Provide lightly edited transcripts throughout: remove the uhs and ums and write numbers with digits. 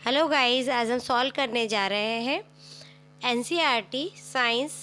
Hello guys, आज हम solve करने जा रहे हैं एनसीईआरटी साइंस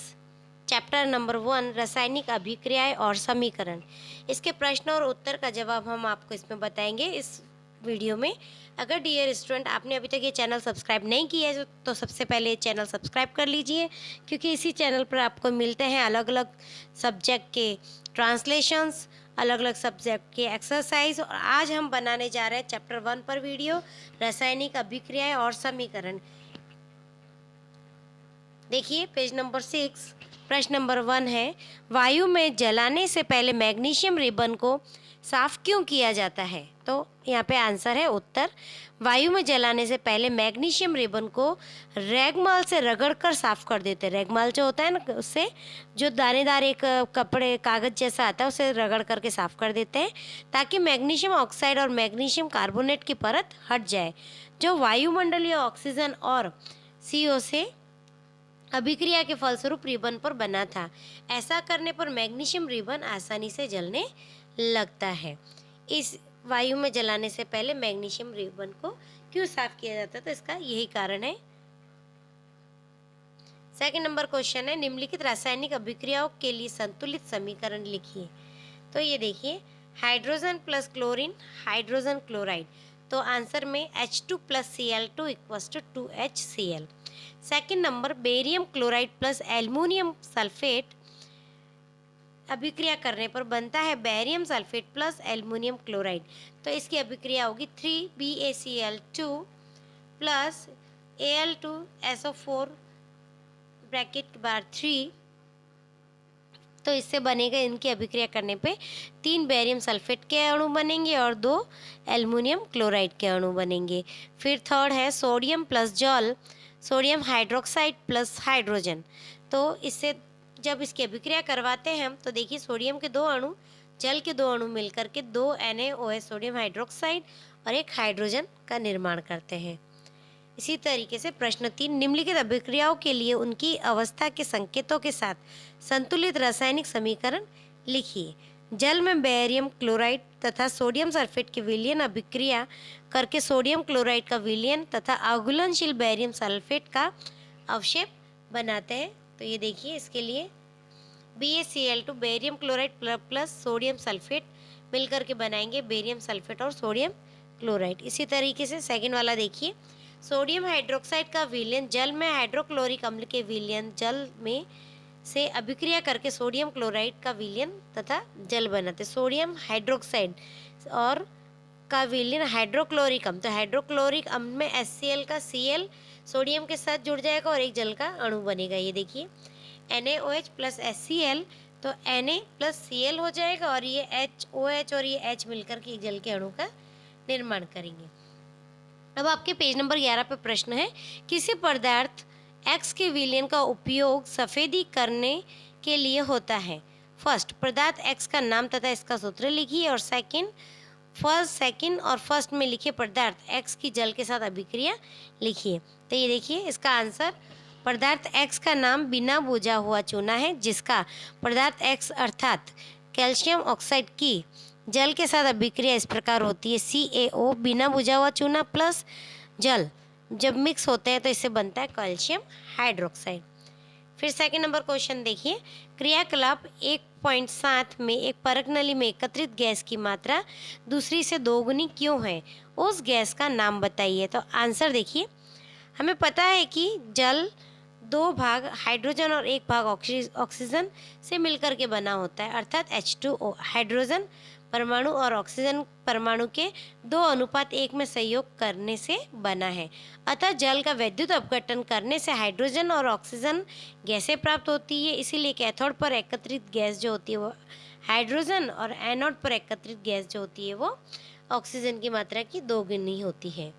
चैप्टर नंबर 1 रासायनिक अभिक्रियाएं और समीकरण। इसके प्रश्न और उत्तर का जवाब हम आपको इसमें बताएंगे इस वीडियो में। अगर डियर स्टूडेंट आपने अभी तक ये चैनल सब्सक्राइब नहीं किया है तो सबसे पहले चैनल सब्सक्राइब कर लीजिए, क्योंकि इसी चैनल पर आपको मिलते हैं अलग अलग सब्जेक्ट के ट्रांसलेशंस, अलग अलग सब्जेक्ट के एक्सरसाइज। और आज हम बनाने जा रहे हैं चैप्टर 1 पर वीडियो, रासायनिक अभिक्रियाएं और समीकरण। देखिए पेज नंबर 6, प्रश्न नंबर 1 है, वायु में जलाने से पहले मैग्नीशियम रिबन को साफ क्यों किया जाता है? तो यहाँ पे आंसर है उत्तर, वायु में जलाने से पहले मैग्नीशियम रिबन को रैगमाल से रगड़कर साफ कर देते हैं। रैगमाल जो होता है ना, उससे जो दानेदार एक कपड़े कागज जैसा आता है उसे रगड़ करके साफ कर देते हैं, ताकि मैग्नीशियम ऑक्साइड और मैग्नीशियम कार्बोनेट की परत हट जाए, जो वायुमंडलीय ऑक्सीजन और CO से अभिक्रिया के फलस्वरूप रिबन पर बना था। ऐसा करने पर मैग्नीशियम रिबन आसानी से जलने लगता है। इस वायु में जलाने से पहले मैग्नीशियम रिबन को क्यों साफ किया जाता है? तो इसका यही कारण है। सेकंड नंबर क्वेश्चन है, निम्नलिखित रासायनिक अभिक्रियाओं के लिए संतुलित समीकरण लिखिए। तो ये देखिए, hydrogen plus chlorine, hydrogen chloride. तो आंसर में H2 plus Cl2 equals to 2HCl। Second number, barium chloride plus aluminium sulphate अभिक्रिया करने पर बनता है barium sulphate plus aluminium chloride. तो इसकी अभिक्रिया होगी 3BaCl2 प्लस Al2SO4 ब्रैकेट बार 3। तो इससे बनेगा, इनकी अभिक्रिया करने पे 3 बेरियम सल्फेट के अणु बनेंगे और 2 एल्युमिनियम क्लोराइड के अणु बनेंगे। फिर थर्ड है सोडियम प्लस जल, सोडियम हाइड्रोक्साइड प्लस हाइड्रोजन। तो इससे जब इसकी अभिक्रिया करवाते हैं हम, तो देखिए सोडियम के 2 अणु, जल के 2 अणु मिलकर के 2 NaOH सोडियम हाइड्रोक्साइड और एक हाइड्रोजन का निर्माण करते हैं। इसी तरीके से प्रश्न 3, निम्नलिखित अभिक्रियाओं के लिए उनकी अवस्था के संकेतों के साथ संतुलित रासायनिक समीकरण लिखिए। जल में बेरियम क्लोराइड तथा सोडियम सल्फेट की विलयन अभिक्रिया करके सोडियम क्लोराइड का विलयन तथा अघुलनशील बेरियम सल्फेट का अवक्षेप बनाते हैं। तो ये देखिए, इसके लिए BaCl2 barium chloride plus sodium sulphate मिलकर के बनाएंगे बेरियम सल्फेट और सोडियम क्लोराइड। इसी तरीके से सेकेंड वाला देखिए, सोडियम हाइड्रोक्साइड का विलयन जल में हाइड्रोक्लोरिक अम्ल के विलयन जल में से अभिक्रिया करके सोडियम क्लोराइड का विलयन तथा जल बनाते। सोडियम हाइड्रोक्साइड और का विलयन हाइड्रोक्लोरिक अम्ल, तो हाइड्रोक्लोरिक अम्ल में HCl का Cl सोडियम के साथ जुड़ जाएगा और एक जल का अणु बनेगा। ये देखिए NaOH प्लस HCl, तो Na प्लस Cl हो जाएगा और ये HOH और ये H मिलकर के एक जल के अणु का निर्माण करेंगे। अब आपके पेज नंबर 11 पे प्रश्न है, किसी पदार्थ X के विलयन का उपयोग सफेदी करने के लिए होता है। फर्स्ट, पदार्थ X का नाम तथा इसका सूत्र लिखिए, और सेकंड और फर्स्ट में लिखे पदार्थ X की जल के साथ अभिक्रिया लिखिए। तो ये देखिए, इसका आंसर पदार्थ X का नाम बिना बुझा हुआ चूना है, जिसका पदार्थ X अर्थात कैल्शियम ऑक्साइड की जल के साथ अभिक्रिया इस प्रकार होती है, CaO बिना बुझा हुआ चूना प्लस जल जब मिक्स होते हैं तो इससे बनता है कैल्शियम हाइड्रोक्साइड। फिर सेकंड नंबर क्वेश्चन देखिए, क्रियाकलाप 1.7 में एक परख नली में एकत्रित गैस की मात्रा दूसरी से दोगुनी क्यों है? उस गैस का नाम बताइए। तो आंसर देखिए, हमें पता है कि जल 2 भाग हाइड्रोजन और 1 भाग ऑक्सीजन से मिलकर के बना होता है, अर्थात H2O। हाइड्रोजन परमाणु और ऑक्सीजन परमाणु के 2:1 में सहयोग करने से बना है। अतः जल का वैद्युत अपघटन करने से हाइड्रोजन और ऑक्सीजन गैसें प्राप्त होती है। इसीलिए कैथोड पर एकत्रित गैस जो होती है वो हाइड्रोजन और एनोड पर एकत्रित गैस जो होती है वो ऑक्सीजन की मात्रा की 2 गुनी होती है।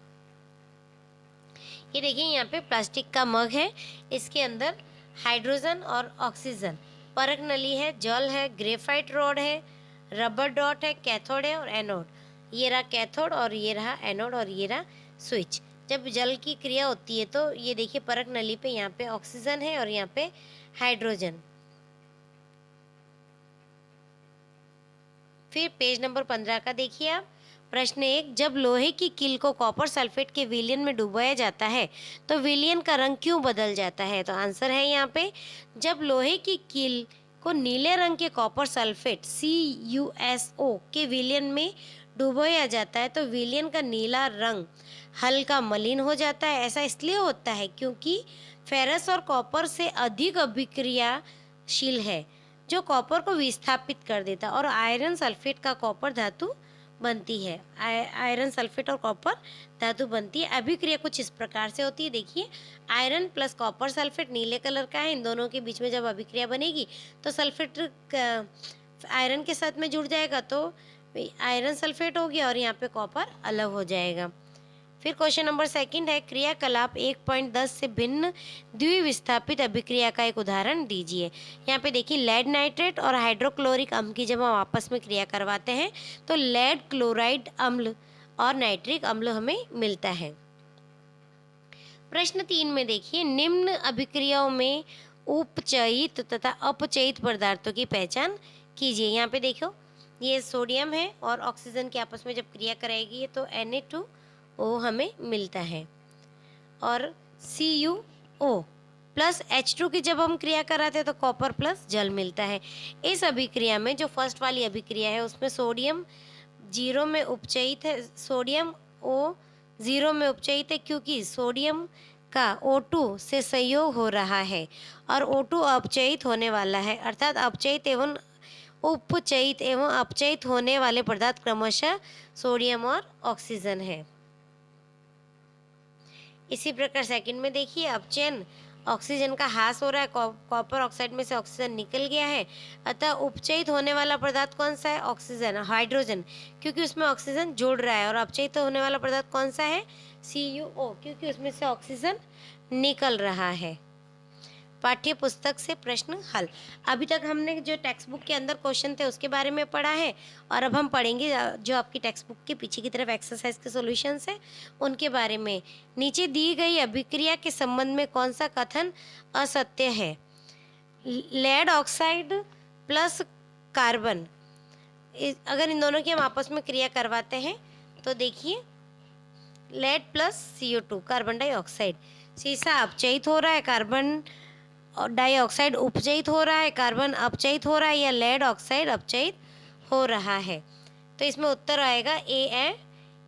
ये देखिए, यहाँ पे प्लास्टिक का मग है, इसके अंदर हाइड्रोजन और ऑक्सीजन, परख नली है, जल है, ग्रेफाइट रॉड है, रबर डॉट है, कैथोड है और एनोड। ये रहा कैथोड और ये रहा एनोड और ये रहा स्विच। जब जल की क्रिया होती है तो ये देखिए, परख नली पे यहाँ पे ऑक्सीजन है और यहाँ पे हाइड्रोजन। फिर पेज नंबर 15 का देखिए आप, प्रश्न 1, जब लोहे की कील को कॉपर सल्फेट के विलयन में डुबोया जाता है तो विलयन का रंग क्यों बदल जाता है? तो आंसर है यहाँ पे, जब लोहे की कील को नीले रंग के कॉपर सल्फेट CuSO के विलयन में डुबोया जाता है तो विलयन का नीला रंग हल्का मलिन हो जाता है। ऐसा इसलिए होता है क्योंकि फेरस और कॉपर से अधिक अभिक्रियाशील है, जो कॉपर को विस्थापित कर देता है, और आयरन सल्फेट का कॉपर धातु बनती है। आयरन सल्फेट और कॉपर धातु बनती है। अभिक्रिया कुछ इस प्रकार से होती है, देखिए, आयरन प्लस कॉपर सल्फेट नीले कलर का है। इन दोनों के बीच में जब अभिक्रिया बनेगी तो सल्फेट आयरन के साथ में जुड़ जाएगा तो आयरन सल्फेट होगी और यहाँ पे कॉपर अलग हो जाएगा। फिर क्वेश्चन नंबर 2 है, क्रियाकलाप 1.10 से भिन्न द्विविस्थापित अभिक्रिया का एक उदाहरण दीजिए। यहाँ पे देखिए, लेड नाइट्रेट और हाइड्रोक्लोरिक अम्ल की जब हम आपस में क्रिया करवाते हैं तो लेड क्लोराइड अम्ल और नाइट्रिक अम्ल हमें मिलता है। प्रश्न 3 में देखिए, निम्न अभिक्रियाओं में उपचयित तथा अपचयित पदार्थों की पहचान कीजिए। यहाँ पे देखो, ये सोडियम है और ऑक्सीजन की आपस में जब क्रिया कराएगी तो Na2O हमें मिलता है, और CuO प्लस H2 की जब हम क्रिया कराते हैं तो कॉपर प्लस जल मिलता है। इस अभिक्रिया में जो फर्स्ट वाली अभिक्रिया है उसमें सोडियम 0 में उपचयित है, सोडियम O 0 में उपचयित है क्योंकि सोडियम का O2 से संयोग हो रहा है और O2 अपचयित होने वाला है, अर्थात अपचयित एवं उपचयित एवं अपचयित होने वाले पदार्थ क्रमशः सोडियम और ऑक्सीजन है। इसी प्रकार सेकंड में देखिए, अपचयन, ऑक्सीजन का ह्रास हो रहा है, कॉपर ऑक्साइड में से ऑक्सीजन निकल गया है, अतः उपचयित होने वाला पदार्थ कौन सा है? ऑक्सीजन, हाइड्रोजन, क्योंकि उसमें ऑक्सीजन जुड़ रहा है, और अपचयित होने वाला पदार्थ कौन सा है? CuO, क्योंकि उसमें से ऑक्सीजन निकल रहा है। पाठ्य पुस्तक से प्रश्न हल। अभी तक हमने जो टेक्स्ट बुक के अंदर क्वेश्चन थे उसके बारे में पढ़ा है, और अब हम पढ़ेंगे जो आपकी टेक्स्ट बुक के पीछे की तरफ एक्सरसाइज के सॉल्यूशंस है उनके बारे में। नीचे दी गई अभिक्रिया के संबंध में कौन सा कथन असत्य है? लेड ऑक्साइड प्लस कार्बन, अगर इन दोनों की हम आपस में क्रिया करवाते हैं तो देखिए, lead plus CO2 carbon dioxide, शीशा अपचयित हो रहा है, कार्बन डाइऑक्साइड उपचयित हो रहा है, कार्बन अपचयित हो रहा है, या लेड ऑक्साइड अपचयित हो रहा है? तो इसमें उत्तर आएगा A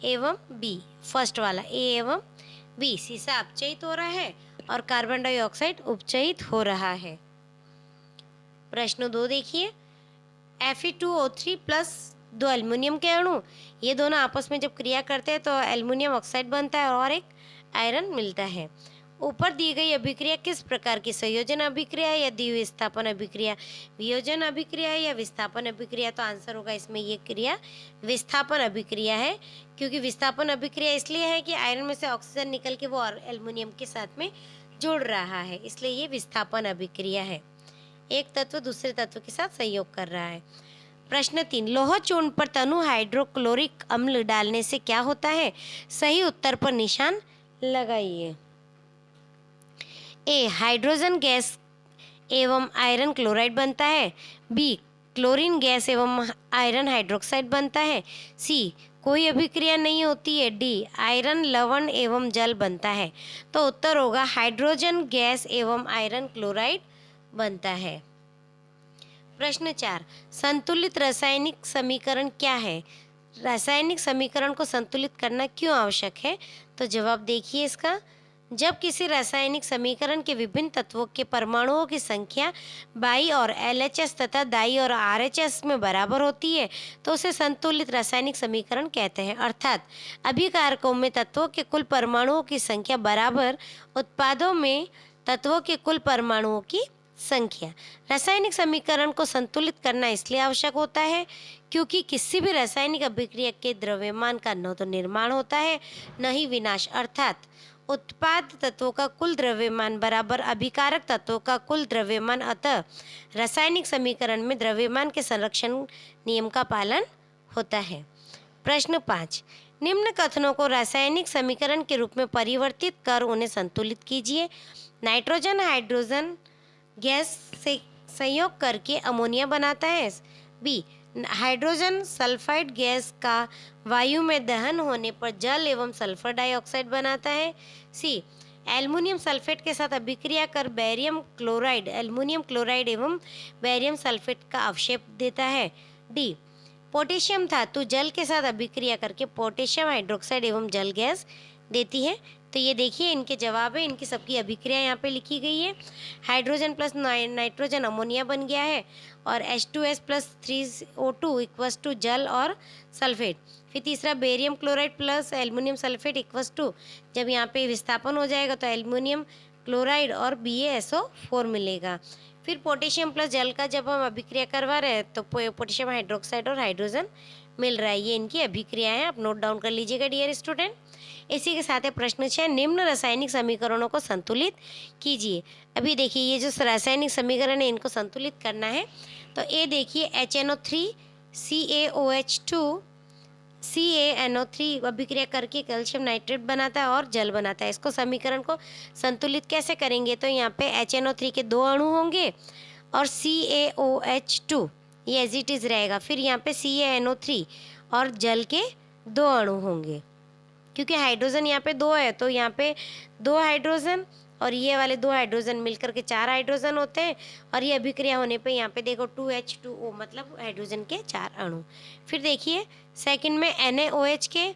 एवं B, फर्स्ट वाला A एवं B, शीशा अपचयित हो रहा है और कार्बन डाइऑक्साइड उपचयित हो रहा है। प्रश्न 2 देखिए, Fe2O3 प्लस 2 एल्युमिनियम के अणु, ये दोनों आपस में जब क्रिया करते हैं तो एल्युमिनियम ऑक्साइड बनता है और एक आयरन मिलता है। ऊपर दी गई अभिक्रिया किस प्रकार की संयोजन अभिक्रिया या द्विविस्थापन अभिक्रिया? वियोजन अभिक्रिया या विस्थापन अभिक्रिया? तो आंसर होगा इसमें ये क्रिया विस्थापन अभिक्रिया है, क्योंकि विस्थापन अभिक्रिया इसलिए है कि आयरन में से ऑक्सीजन निकल के वो एल्युमिनियम के साथ में जुड़ रहा है, इसलिए ये विस्थापन अभिक्रिया है। एक तत्व दूसरे तत्व के साथ संयोग कर रहा है। प्रश्न 3, लोह चूर्ण पर तनु हाइड्रोक्लोरिक अम्ल डालने से क्या होता है? सही उत्तर पर निशान लगाइए। A, हाइड्रोजन गैस एवं आयरन क्लोराइड बनता है। B, क्लोरीन गैस एवं आयरन हाइड्रोक्साइड बनता है। C, कोई अभिक्रिया नहीं होती है। D, आयरन लवण एवं जल बनता है। तो उत्तर होगा हाइड्रोजन गैस एवं आयरन क्लोराइड बनता है। प्रश्न 4, संतुलित रासायनिक समीकरण क्या है? रासायनिक समीकरण को संतुलित करना क्यों आवश्यक है? तो जवाब देखिए इसका, जब किसी रासायनिक समीकरण के विभिन्न तत्वों के परमाणुओं की संख्या बाई और LHS तथा दाई और RHS में बराबर होती है तो उसे संतुलित रासायनिक समीकरण कहते हैं, अर्थात अभिकारकों में तत्वों के कुल परमाणुओं की संख्या बराबर उत्पादों में तत्वों के कुल परमाणुओं की संख्या। रासायनिक समीकरण को संतुलित करना इसलिए आवश्यक होता है क्योंकि किसी भी रासायनिक अभिक्रिया के द्रव्यमान का न तो निर्माण होता है न ही विनाश, अर्थात उत्पाद तत्वों का कुल द्रव्यमान बराबर अभिकारक तत्वों का कुल द्रव्यमान, अतः रासायनिक समीकरण में द्रव्यमान के संरक्षण नियम का पालन होता है। प्रश्न 5, निम्न कथनों को रासायनिक समीकरण के रूप में परिवर्तित कर उन्हें संतुलित कीजिए। नाइट्रोजन हाइड्रोजन गैस से संयोग करके अमोनिया बनाता है। B, हाइड्रोजन सल्फाइड गैस का वायु में दहन होने पर जल एवं सल्फर डाइऑक्साइड बनाता है। सी, एल्युमिनियम सल्फेट के साथ अभिक्रिया कर बेरियम क्लोराइड एल्युमिनियम क्लोराइड एवं बेरियम सल्फेट का अवक्षेप देता है। डी, पोटेशियम धातु जल के साथ अभिक्रिया करके पोटेशियम हाइड्रोक्साइड एवं जल गैस देती है। तो ये देखिए इनके जवाब है, इनकी सबकी अभिक्रिया यहाँ पे लिखी गई है। हाइड्रोजन प्लस नाइट्रोजन अमोनिया बन गया है और H2S plus 3O2 equals to जल और सल्फेट। फिर तीसरा barium chloride plus aluminium sulphate equals to, जब यहाँ पे विस्थापन हो जाएगा तो एल्युमिनियम क्लोराइड और BaSO4 मिलेगा। फिर पोटेशियम प्लस जल का जब हम अभिक्रिया करवा रहे हैं तो पोटेशियम हाइड्रोक्साइड और हाइड्रोजन मिल रहा है। ये इनकी अभिक्रिया है, आप नोट डाउन कर लीजिएगा डियर स्टूडेंट। इसी के साथ है प्रश्न 6, निम्न रासायनिक समीकरणों को संतुलित कीजिए। अभी देखिए ये जो रासायनिक समीकरण है इनको संतुलित करना है। तो ए देखिए HNO3 CaOH2 CaNO3 अभिक्रिया करके कैल्शियम नाइट्रेट बनाता है और जल बनाता है। इसको समीकरण को संतुलित कैसे करेंगे, तो यहाँ पे HNO3 के 2 अणु होंगे और CaOH2 ये एज इट इज़ रहेगा। फिर यहाँ पे CaNO3 और जल के 2 अणु होंगे, क्योंकि हाइड्रोजन यहाँ पे 2 है तो यहाँ पे 2 हाइड्रोजन और ये वाले 2 हाइड्रोजन मिलकर के 4 हाइड्रोजन होते हैं। और ये अभिक्रिया होने पे यहाँ पे देखो 2H2O मतलब हाइड्रोजन के 4 अणु। फिर देखिए सेकंड में NaOH के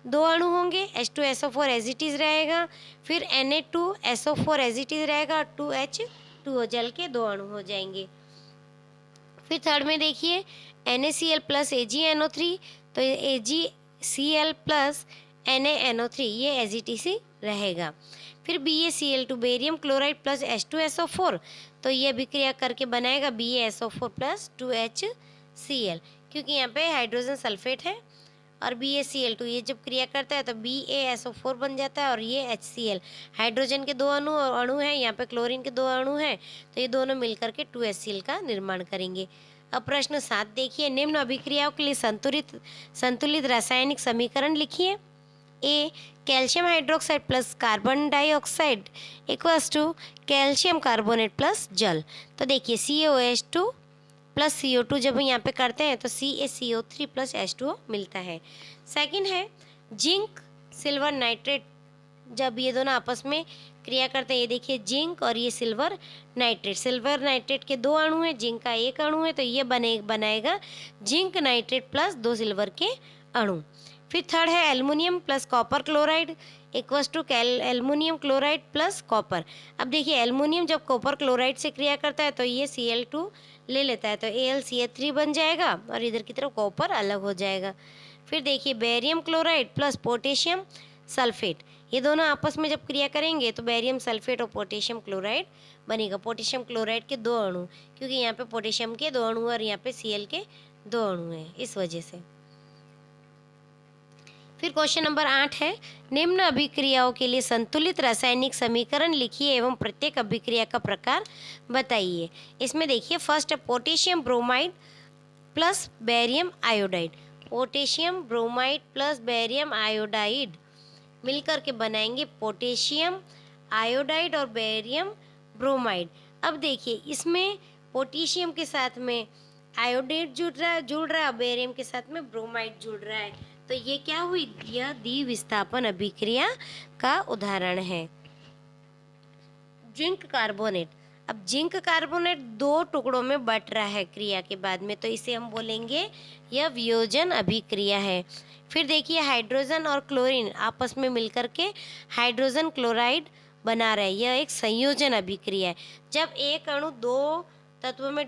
2 अणु होंगे, H2SO4 एज इट इज़ रहेगा। फिर Na2SO4 एज इट इज़ रहेगा और 2H2O जल के 2 अणु हो जाएंगे। फिर थर्ड में देखिए NaCl प्लस AgNO3, तो AgCl प्लस NaNO3 ये एज इट इज़ रहेगा। फिर BaCl2 barium chloride plus H2SO4, तो ये अभिक्रिया करके बनाएगा BaSO4 प्लस 2HCl, क्योंकि यहाँ पे हाइड्रोजन सल्फेट है और BaCl2 ये जब क्रिया करता है तो BaSO4 बन जाता है और ये HCl हाइड्रोजन के 2 अणु हैं, यहाँ पे क्लोरीन के 2 अणु हैं, तो ये दोनों मिलकर के 2HCl का निर्माण करेंगे। अब प्रश्न 7 देखिए, निम्न अभिक्रियाओं के लिए संतुलित रासायनिक समीकरण लिखिए। A, calcium hydroxide plus carbon dioxide equals to calcium carbonate plus जल। तो देखिए CaOH2 प्लस CO2 जब यहाँ पे करते हैं तो CaCO3 प्लस H2O मिलता है। सेकंड है जिंक सिल्वर नाइट्रेट, जब ये दोनों आपस में क्रिया करते हैं, ये देखिए जिंक और ये सिल्वर नाइट्रेट के 2 अणु हैं, जिंक का 1 अणु है, तो ये बनाएगा जिंक नाइट्रेट प्लस 2 सिल्वर के अणु। फिर थर्ड है aluminium plus copper chloride equals to aluminium chloride plus copper. अब देखिए एल्युमिनियम जब कॉपर क्लोराइड से क्रिया करता है तो ये Cl2 ले लेता है तो AlCl3 बन जाएगा और इधर की तरफ कॉपर अलग हो जाएगा। फिर देखिए barium chloride plus potassium sulphate, ये दोनों आपस में जब क्रिया करेंगे तो बेरियम सल्फेट और पोटेशियम क्लोराइड बनेगा। पोटेशियम क्लोराइड के 2 अणु, क्योंकि यहाँ पे पोटेशियम के 2 अणु और यहाँ पे Cl के 2 अणु हैं, इस वजह से। फिर क्वेश्चन नंबर 8 है, निम्न अभिक्रियाओं के लिए संतुलित रासायनिक समीकरण लिखिए एवं प्रत्येक अभिक्रिया का प्रकार बताइए। इसमें देखिए फर्स्ट है potassium bromide plus barium iodide. Potassium bromide plus barium iodide मिलकर के बनाएंगे पोटेशियम आयोडाइड और बेरियम ब्रोमाइड। अब देखिए इसमें पोटेशियम के साथ में आयोडाइड जुड़ रहा है, बेरियम के साथ में ब्रोमाइड जुड़ रहा है, तो ये क्या हुई, यह द्विविस्थापन अभिक्रिया का उदाहरण है। जिंक कार्बोनेट, अब जिंक कार्बोनेट 2 टुकड़ों में बट रहा है क्रिया के बाद में, तो इसे हम बोलेंगे यह वियोजन अभिक्रिया है। फिर देखिए हाइड्रोजन और क्लोरीन आपस में मिलकर के हाइड्रोजन क्लोराइड बना रहा है, यह एक संयोजन अभिक्रिया है। जब एक अणु 2 तत्वों में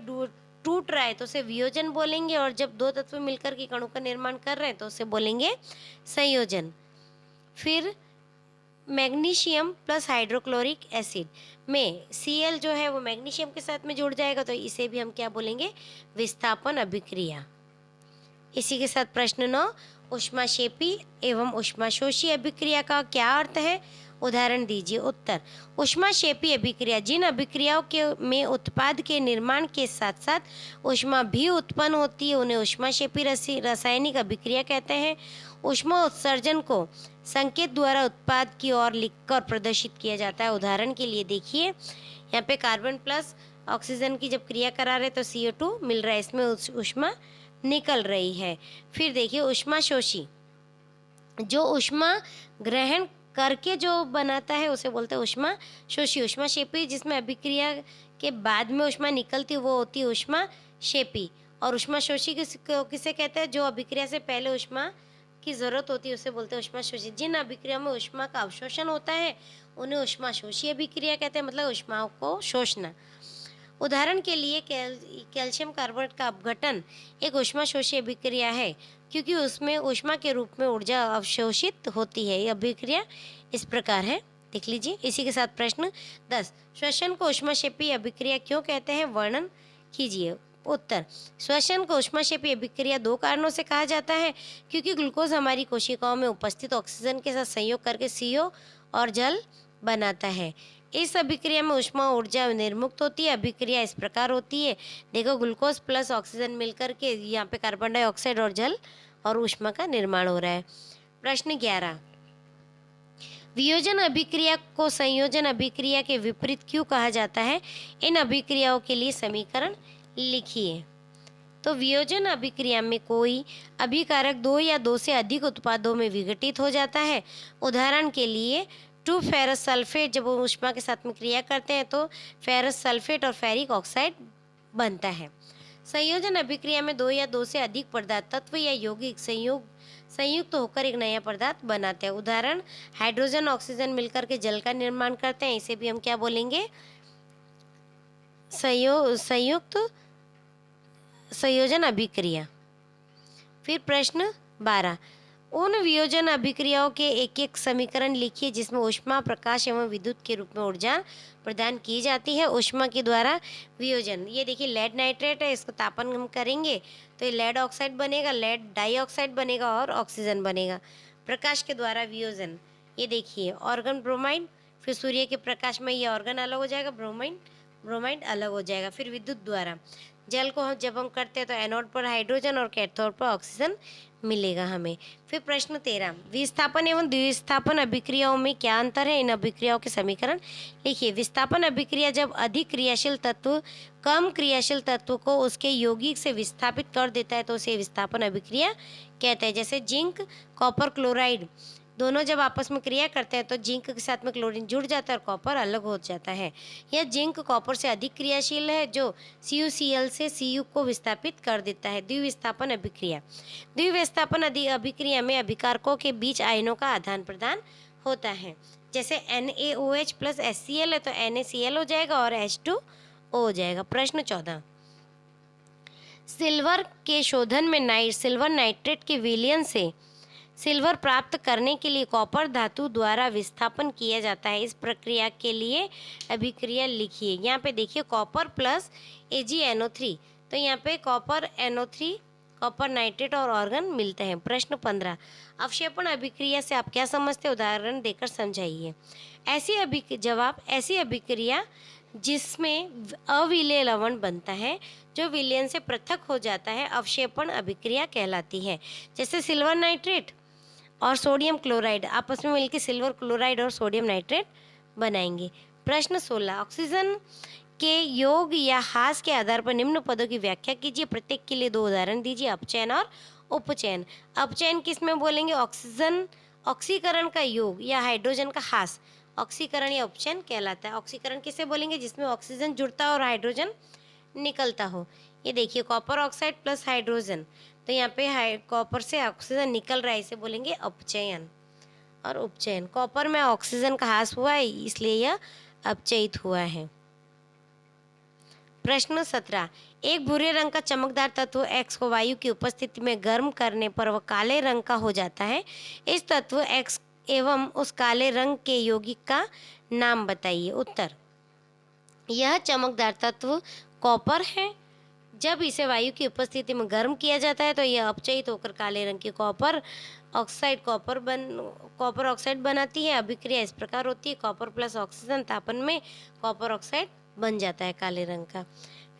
टूट रहा है तो उसे वियोजन बोलेंगे, और जब 2 तत्व मिलकर के अणु का निर्माण कर रहे हैं तो उसे बोलेंगे संयोजन। फिर मैग्नीशियम प्लस हाइड्रोक्लोरिक एसिड में Cl जो है वो मैग्नीशियम के साथ में जुड़ जाएगा, तो इसे भी हम क्या बोलेंगे, विस्थापन अभिक्रिया। इसी के साथ प्रश्न 9, ऊष्माक्षेपी एवं ऊष्माशोषी अभिक्रिया का क्या अर्थ है, उदाहरण दीजिए। उत्तर, ऊष्माक्षेपी अभिक्रिया जिन अभिक्रियाओं के में उत्पाद के निर्माण के साथ साथ ऊष्मा भी उत्पन्न होती है उन्हें ऊष्माक्षेपी रासायनिक अभिक्रिया कहते हैं। ऊष्मा उत्सर्जन को संकेत द्वारा उत्पाद की ओर लिखकर प्रदर्शित किया जाता है। उदाहरण के लिए देखिए यहाँ पे कार्बन प्लस ऑक्सीजन की जब क्रिया करा रहे तो CO2 मिल रहा है, इसमें ऊष्मा निकल रही है। फिर देखिए ऊष्माशोषी, जो ऊष्मा ग्रहण करके जो बनाता है उसे बोलते हैं ऊष्माशोषी। ऊष्माक्षेपी जिसमें अभिक्रिया के बाद में ऊष्मा निकलती है वो होती है ऊष्माक्षेपी। और ऊष्माशोषी किसे कहते हैं, जो अभिक्रिया से पहले ऊष्मा की जरूरत होती है उसे बोलते हैं ऊष्माशोषी। जिन अभिक्रिया में ऊष्मा का अवशोषण होता है उन्हें ऊष्माशोषी अभिक्रिया कहते हैं, मतलब ऊष्माओं को शोषना। उदाहरण के लिए कैल्शियम कार्बोनेट का अपघटन एक ऊष्माशोषी अभिक्रिया है, क्योंकि उसमें ऊष्मा के रूप में ऊर्जा अवशोषित होती है। यह अभिक्रिया इस प्रकार है, देख लीजिए। इसी के साथ प्रश्न 10, श्वसन को ऊष्माक्षेपी अभिक्रिया क्यों कहते हैं, वर्णन कीजिए। उत्तर, श्वसन को ऊष्माक्षेपी अभिक्रिया दो कारणों से कहा जाता है, क्योंकि ग्लूकोज हमारी कोशिकाओं में उपस्थित ऑक्सीजन के साथ संयोग करके CO और जल बनाता है। इस अभिक्रिया में ऊष्मा ऊर्जा निर्मुक्त होती है। अभिक्रिया इस प्रकार होती है, देखो ग्लूकोज प्लस ऑक्सीजन मिलकर के यहाँ पे कार्बन डाइऑक्साइड और जल और ऊष्मा का निर्माण हो रहा है। प्रश्न 11, वियोजन अभिक्रिया को संयोजन अभिक्रिया के विपरीत क्यों कहा जाता है, इन अभिक्रियाओं के लिए समीकरण लिखिए। तो वियोजन अभिक्रिया में कोई अभिकारक दो या दो से अधिक उत्पादों में विघटित हो जाता है। उदाहरण के लिए 2 फेरस सल्फेट जब वो ऊष्मा के साथ में क्रिया करते हैं तो फेरस सल्फेट और फेरिक ऑक्साइड बनता है। संयोजन अभिक्रिया में दो या दो से अधिक पदार्थ तत्व या यौगिक संयुक्त होकर एक नया पदार्थ बनाते हैं। उदाहरण, हाइड्रोजन ऑक्सीजन मिलकर के जल का निर्माण करते हैं, इसे भी हम क्या बोलेंगे, संयुक्त संयोजन अभिक्रिया। फिर प्रश्न 12, उन वियोजन अभिक्रियाओं के एक एक समीकरण लिखिए जिसमें ऊष्मा, प्रकाश एवं विद्युत के रूप में ऊर्जा प्रदान की जाती है। ऊष्मा के द्वारा वियोजन, ये देखिए लेड नाइट्रेट है, इसको तापन हम करेंगे तो ये लेड ऑक्साइड बनेगा, लेड डाइऑक्साइड बनेगा और ऑक्सीजन बनेगा। प्रकाश के द्वारा वियोजन, ये देखिए ऑर्गन ब्रोमाइड, फिर सूर्य के प्रकाश में ये ऑर्गन अलग हो जाएगा, ब्रोमाइड अलग हो जाएगा। फिर विद्युत द्वारा, जल को जब हम करते हैं तो एनोड पर हाइड्रोजन और कैथोड पर ऑक्सीजन मिलेगा हमें। फिर प्रश्न 13, विस्थापन एवं द्विविस्थापन अभिक्रियाओं में क्या अंतर है, इन अभिक्रियाओं के समीकरण लिखिए। विस्थापन अभिक्रिया जब अधिक क्रियाशील तत्व कम क्रियाशील तत्व को उसके यौगिक से विस्थापित कर देता है तो उसे विस्थापन अभिक्रिया कहते हैं। जैसे जिंक कॉपर क्लोराइड दोनों जब आपस में क्रिया करते हैं तो जिंक के साथ में क्लोरीन जुड़ जाता है और कॉपर अलग हो जाता है। यह जिंक कॉपर से अधिक क्रियाशील है जो CuCl से Cu को विस्थापित कर देता है। द्विविस्थापन अभिक्रिया, द्विविस्थापन अभिक्रिया में अभिकारकों के बीच आयनों का आदान प्रदान होता है। जैसे NaOH प्लस HCl है तो NaCl हो जाएगा और H2O हो जाएगा। प्रश्न 14, सिल्वर के शोधन में सिल्वर नाइट्रेट के विलयन से सिल्वर प्राप्त करने के लिए कॉपर धातु द्वारा विस्थापन किया जाता है। इस प्रक्रिया के लिए अभिक्रिया लिखिए। यहाँ पे देखिए कॉपर प्लस AgNO3, तो यहाँ पे कॉपर NO3 कॉपर नाइट्रेट और ऑर्गन मिलते हैं। प्रश्न 15, अवक्षेपण अभिक्रिया से आप क्या समझते हैं, उदाहरण देकर समझाइए। ऐसी अभिक्रिया जिसमें अविलेय लवण बनता है जो विलयन से पृथक हो जाता है अवक्षेपण अभिक्रिया कहलाती है। जैसे सिल्वर नाइट्रेट और सोडियम क्लोराइड आपस में मिलकर सिल्वर क्लोराइड और सोडियम नाइट्रेट बनाएंगे। प्रश्न 16, ऑक्सीजन के योग या हास के आधार पर निम्न पदों की व्याख्या कीजिए। प्रत्येक के लिए 2 उदाहरण दीजिए, अपचयन और उपचयन। अपचयन किस में बोलेंगे, ऑक्सीकरण का योग या हाइड्रोजन का हास ऑक्सीकरण या उपचयन कहलाता है। ऑक्सीकरण किसे बोलेंगे, जिसमें ऑक्सीजन जुड़ता है और हाइड्रोजन निकलता हो। ये देखिए कॉपर ऑक्साइड प्लस हाइड्रोजन, तो यहाँ पे कॉपर से ऑक्सीजन निकल रहा है, इसे बोलेंगे अपचयन और उपचयन। कॉपर में ऑक्सीजन का ह्रास हुआ है इसलिए यह अपचयित हुआ है। प्रश्न 17, एक भूरे रंग का चमकदार तत्व X को वायु की उपस्थिति में गर्म करने पर वह काले रंग का हो जाता है। इस तत्व X एवं उस काले रंग के यौगिक का नाम बताइए। उत्तर, यह चमकदार तत्व कॉपर है। जब इसे वायु की उपस्थिति में गर्म किया जाता है तो यह अपचयित होकर काले रंग की कॉपर ऑक्साइड बनाती है। अभिक्रिया इस प्रकार होती है, कॉपर प्लस ऑक्सीजन तापन में कॉपर ऑक्साइड बन जाता है काले रंग का।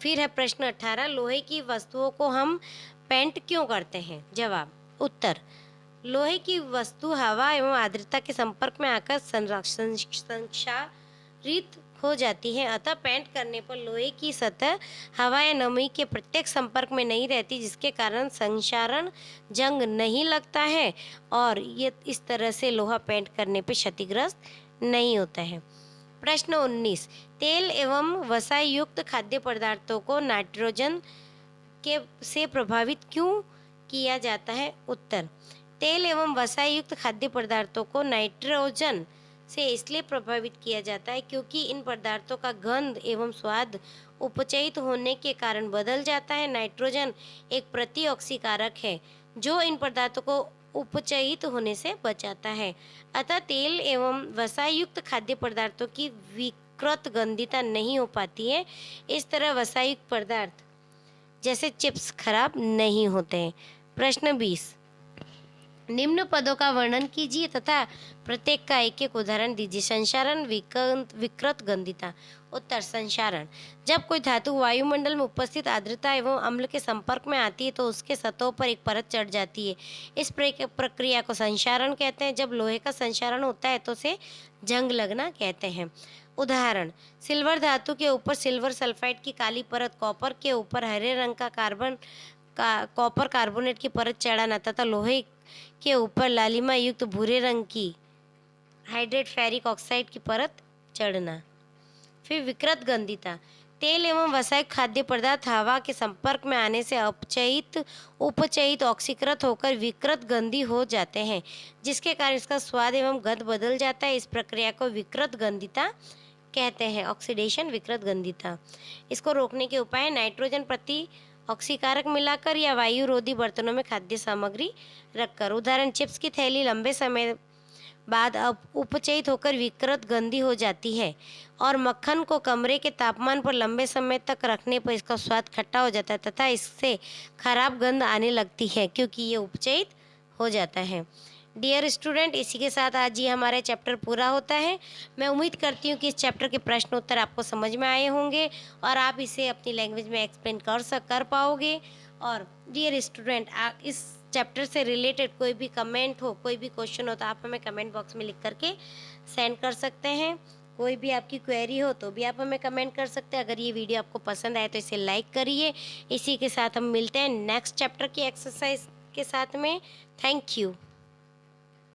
फिर है प्रश्न 18, लोहे की वस्तुओं को हम पेंट क्यों करते हैं। जवाब, उत्तर, लोहे की वस्तु हवा एवं आर्द्रता के संपर्क में आकर रेत हो जाती है। अतः पेंट करने पर लोहे की सतह हवा या नमी के प्रत्यक्ष संपर्क में नहीं रहती, जिसके कारण संक्षारण जंग नहीं लगता है और ये इस तरह से लोहा पेंट करने पर क्षतिग्रस्त नहीं होता है। प्रश्न 19, तेल एवं वसा युक्त खाद्य पदार्थों को नाइट्रोजन के से प्रभावित क्यों किया जाता है? उत्तर, तेल एवं वसा युक्त खाद्य पदार्थों को नाइट्रोजन से इसलिए प्रभावित किया जाता है क्योंकि इन पदार्थों का गंध एवं स्वाद उपचयित होने के कारण बदल जाता है। नाइट्रोजन एक प्रतिऑक्सीकारक है जो इन पदार्थों को उपचयित होने से बचाता है। अतः तेल एवं वसा युक्त खाद्य पदार्थों की विकृत गंधिता नहीं हो पाती है। इस तरह वसायुक्त पदार्थ जैसे चिप्स खराब नहीं होते हैं। प्रश्न 20, निम्न पदों का वर्णन कीजिए तथा प्रत्येक का एक एक उदाहरण दीजिए। संक्षारण, विकृत गंधिता। उत्तर, संक्षारण, जब कोई धातु वायुमंडल में उपस्थित आर्द्रता एवं अम्ल के संपर्क में आती है तो उसके सतहों पर एक परत चढ़ जाती है। इस प्रक्रिया को संक्षारण कहते हैं। जब लोहे का संक्षारण होता है तो उसे जंग लगना कहते हैं। उदाहरण, सिल्वर धातु के ऊपर सिल्वर सल्फाइड की काली परत, कॉपर के ऊपर हरे रंग का कॉपर कार्बोनेट की परत चढ़ाना तथा लोहे के ऊपर लालिमा युक्त भूरे रंग की हाइड्रेट फेरिक ऑक्साइड की परत चढ़ना। फिर विकृत गंधिता, तेल एवं वसायुक्त खाद्य पदार्थ हवा के संपर्क में आने से उपचयित ऑक्सीकृत होकर विकृत गंधी हो जाते हैं, जिसके कारण इसका स्वाद एवं गंध बदल जाता है। इस प्रक्रिया को विकृत गंधिता कहते हैं। ऑक्सीडेशन, विकृत गंधिता। इसको रोकने के उपाय, नाइट्रोजन प्रति ऑक्सीकारक मिलाकर या वायु रोधी बर्तनों में खाद्य सामग्री रखकर। उदाहरण, चिप्स की थैली लंबे समय बाद अब उपचयित होकर विकृत गंधी हो जाती है और मक्खन को कमरे के तापमान पर लंबे समय तक रखने पर इसका स्वाद खट्टा हो जाता है तथा इससे खराब गंध आने लगती है क्योंकि ये उपचयित हो जाता है। डियर स्टूडेंट, इसी के साथ आज ये हमारा चैप्टर पूरा होता है। मैं उम्मीद करती हूँ कि इस चैप्टर के प्रश्न उत्तर आपको समझ में आए होंगे और आप इसे अपनी लैंग्वेज में एक्सप्लेन कर पाओगे। और डियर स्टूडेंट, आप इस चैप्टर से रिलेटेड कोई भी कमेंट हो, कोई भी क्वेश्चन हो तो आप हमें कमेंट बॉक्स में लिख करके सेंड कर सकते हैं। कोई भी आपकी क्वेरी हो तो भी आप हमें कमेंट कर सकते हैं। अगर ये वीडियो आपको पसंद आए तो इसे लाइक करिए। इसी के साथ हम मिलते हैं नेक्स्ट चैप्टर की एक्सरसाइज के साथ में। Thank you.